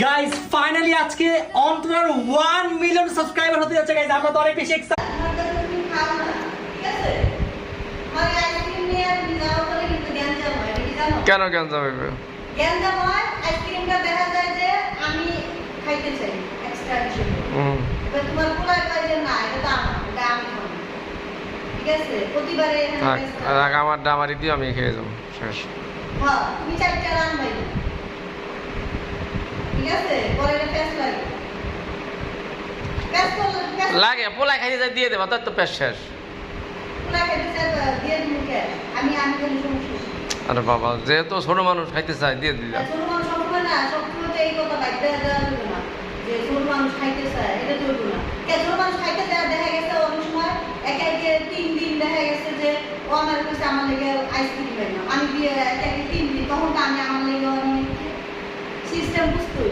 Guys finally আজকে অন্তর 1 million subscriber হতে যাচ্ছে গাইস, আমরা তো অনেক বেশি এক্সাইটেড। কেন গ্যাঞ্জাম হবে? গ্যাঞ্জাম হয় আইসক্রিমটা দেখা যায় যে আমি খাইতে চাই এক্সট্রা হিসেবে। এবার তোমার পোলার কয় যে না এটা তো আমার, এটা আমি খাবো। ঠিক আছে, প্রতিবারে আমারটা আমারই দিও, আমি খেয়ে যাবো শেষ। হ্যাঁ, তুমি চারটা রান্নাই। ঠিক আছে, পরে এটা পেস্ট লাগে। পেস্ট লাগে পোলা খাইতে যাই দিয়ে দেবা, তোর তো পেশ শেষ। পোলা খাইতে চাই দিয়ে দিমু কে? আমি কোনো সমস্যা নেই। আরে বাবা, যেহেতু ছোট মানুষ খাইতে চাই দিয়ে দিলাম। ছোট মানুষ সবসময় না, সবসময় তো এই কথা বাইতে দেওয়া যাবে না যে ছোট মানুষ খাইতে চায়, এটা চলবে না। ছোট মানুষ খাইতে চায়, দেখা গেছে অনেক সময় একে 3 দিন দেখা গেছে যে ও আমার কাছে আমার লেগে আইসক্রিম খাই না, আমি দিয়ে একে 3 দিন, তখন তো আমি আমার লেগে অনেক সিস্টেম বুঝতে